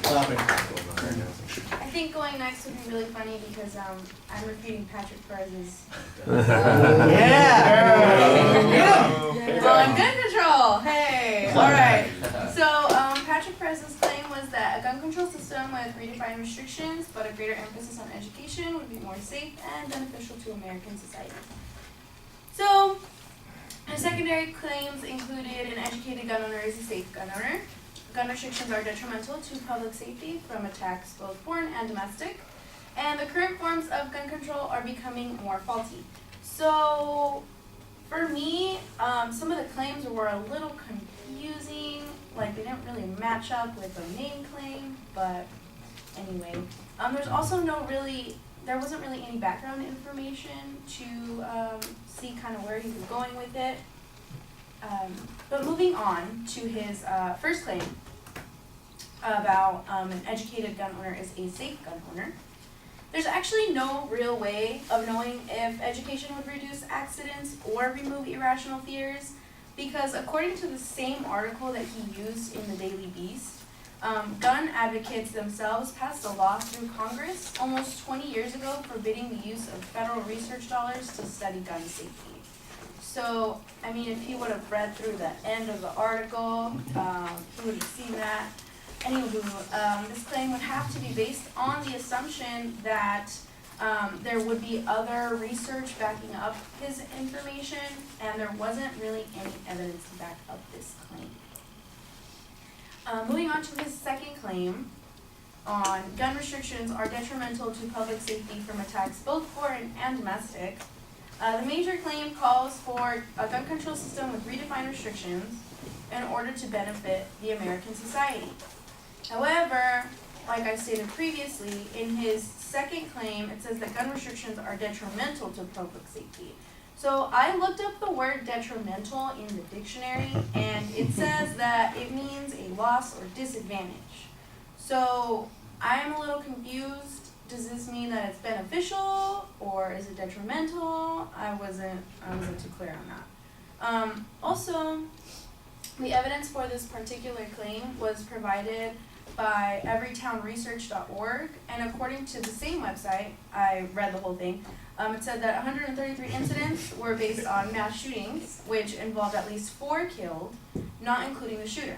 Clapping. I think going next would be really funny because I'm repeating Patrick Perez's. Yeah. Well, I'm gun control. Hey, all right. So Patrick Perez's claim was that a gun control system with redefined restrictions, but a greater emphasis on education, would be more safe and beneficial to American society. So his secondary claims included an educated gun owner is a safe gun owner. Gun restrictions are detrimental to public safety from attacks both foreign and domestic, and the current forms of gun control are becoming more faulty. So, for me, some of the claims were a little confusing, like they didn't really match up with the main claim, but anyway. There's also there wasn't really any background information to see kind of where he was going with it. But moving on to his first claim about an educated gun owner is a safe gun owner. There's actually no real way of knowing if education would reduce accidents or remove irrational fears, because according to the same article that he used in the Daily Beast, gun advocates themselves passed a law through Congress almost 20 years ago forbidding the use of federal research dollars to study gun safety. So, I mean, if he would have read through the end of the article, he would have seen that. Anywho, this claim would have to be based on the assumption that there would be other research backing up his information, and there wasn't really any evidence to back up this claim. Moving on to his second claim on gun restrictions are detrimental to public safety from attacks both foreign and domestic. The major claim calls for a gun control system with redefined restrictions in order to benefit the American society. However, like I stated previously, in his second claim, it says that gun restrictions are detrimental to public safety. So I looked up the word detrimental in the dictionary, and it says that it means a loss or disadvantage. So I'm a little confused. Does this mean that it's beneficial or is it detrimental? I wasn't too clear on that. Also, the evidence for this particular claim was provided by everytownresearch.org, and according to the same website, I read the whole thing, it said that 133 incidents were based on mass shootings, which involved at least 4 killed, not including the shooter.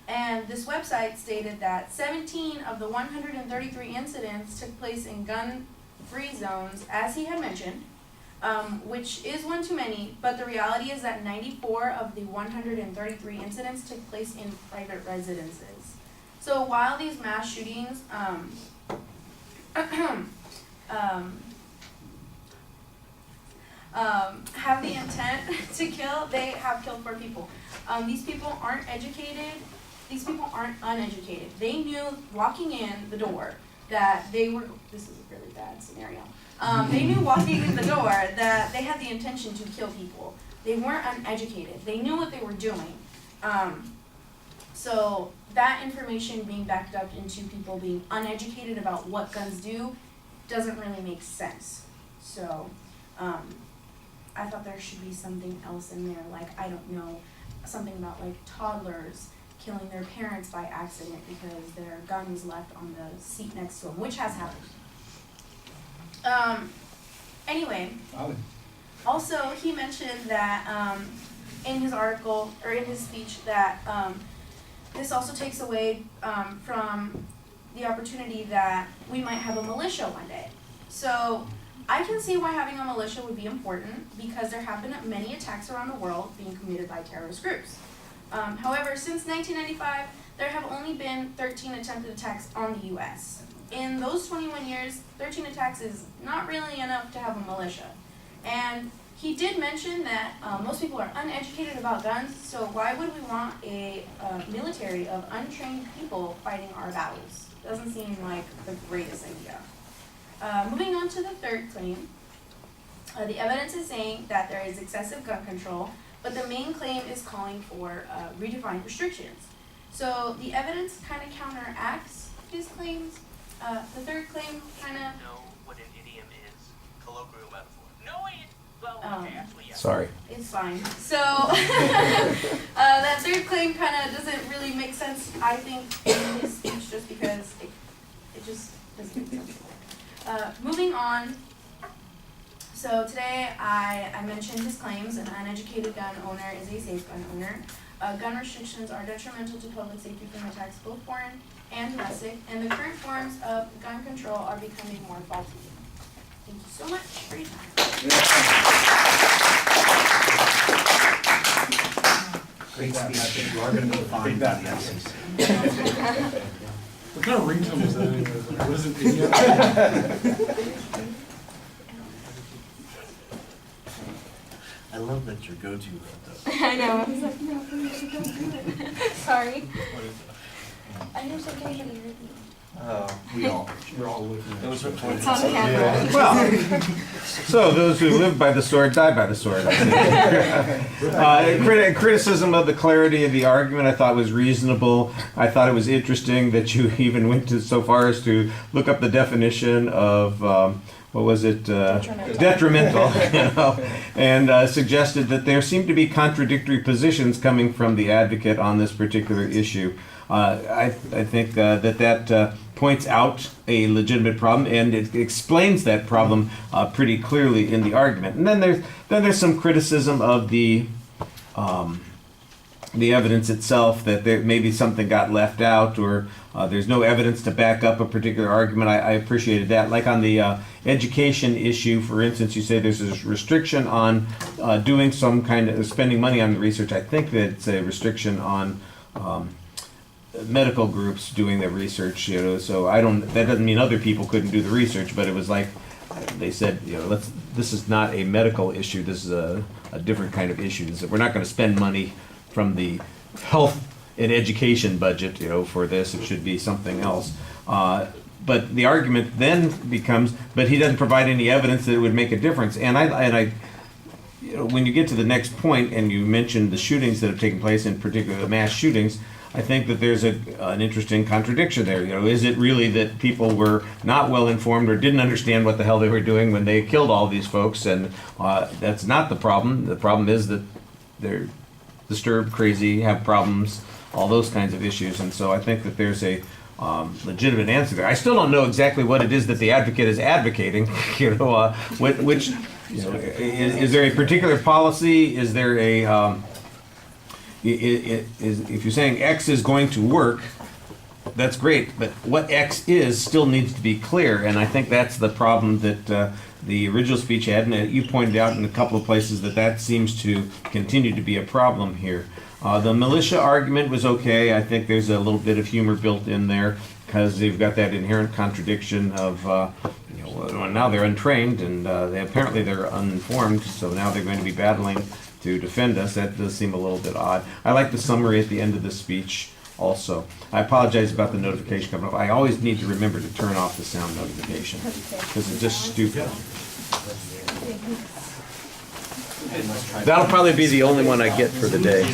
And this website stated that 17 of the 133 incidents took place in gun-free zones, as he had mentioned, which is one too many, but the reality is that 94 of the 133 incidents took place in private residences. So while these mass shootings have the intent to kill, they have killed 4 people. These people aren't educated. These people aren't uneducated. They knew walking in the door that they were, this is a really bad scenario. They knew walking in the door that they had the intention to kill people. They weren't uneducated. They knew what they were doing. So that information being backed up into people being uneducated about what guns do doesn't really make sense. So I thought there should be something else in there, like, I don't know, something about like toddlers killing their parents by accident because their gun was left on the seat next to them, which has happened. Anyway, also he mentioned that in his article, or in his speech, that this also takes away from the opportunity that we might have a militia one day. So I can see why having a militia would be important, because there have been many attacks around the world being committed by terrorist groups. However, since 1995, there have only been 13 attempted attacks on the U.S. In those 21 years, 13 attacks is not really enough to have a militia. And he did mention that most people are uneducated about guns, so why would we want a military of untrained people fighting our battles? Doesn't seem like the greatest idea. Moving on to the third claim, the evidence is saying that there is excessive gun control, but the main claim is calling for redefined restrictions. So the evidence kind of counteracts his claims. The third claim kind of... know what an idiom is? Colloquial metaphor. No, well, okay, actually, yeah. Sorry. It's fine. So that third claim kind of doesn't really make sense, I think, in his speech, just because Moving on. So today I mentioned his claims: an uneducated gun owner is a safe gun owner. Gun restrictions are detrimental to public safety from attacks, both foreign and domestic, and the current forms of gun control are becoming more faulty. Thank you so much for your time. Great speech. You are going to be fined by the FCC. What kind of ringtone was that anyways? Like, what is it? I love that your go-to though. I know. I was like, no, we should go do it. Sorry. I know something for the review. We're all looking at it. was recorded. It's on camera. Well, so those who live by the sword die by the sword. Criticism of the clarity of the argument I thought was reasonable. I thought it was interesting that you even went to so far as to look up the definition of what was it? Detrimental. You know, and suggested that there seemed to be contradictory positions coming from the advocate on this particular issue. I think that points out a legitimate problem, and it explains that problem pretty clearly in the argument. And then there's some criticism of the evidence itself, that there maybe something got left out, or there's no evidence to back up a particular argument. I appreciated that. Like on the education issue, for instance, you say there's a restriction on doing some kind of spending money on research. I think that it's a restriction on medical groups doing their research, you know, so that doesn't mean other people couldn't do the research, but it was like they said, you know, this is not a medical issue, this is a different kind of issue. We're not going to spend money from the health and education budget, you know, for this. It should be something else. But the argument then becomes, but he doesn't provide any evidence that it would make a difference. And I you know, when you get to the next point and you mention the shootings that have taken place, in particular the mass shootings, I think that there's an interesting contradiction there. You know, is it really that people were not well informed or didn't understand what the hell they were doing when they killed all these folks? And that's not the problem. The problem is that they're disturbed, crazy, have problems, all those kinds of issues. And so I think that there's a legitimate answer there. I still don't know exactly what it is that the advocate is advocating. You know, which you know, is there a particular policy? Is there a if you're saying X is going to work, that's great, but what X is still needs to be clear, and I think that's the problem that the original speech had, and you pointed out in a couple of places that seems to continue to be a problem here. The militia argument was okay. I think there's a little bit of humor built in there, because they've got that inherent contradiction of, you know, now they're untrained, and apparently they're uninformed, so now they're going to be battling to defend us. That does seem a little bit odd. I like the summary at the end of the speech also. I apologize about the notification coming up. I always need to remember to turn off the sound notification, because it's just stupid. That'll probably be the only one I get for the day.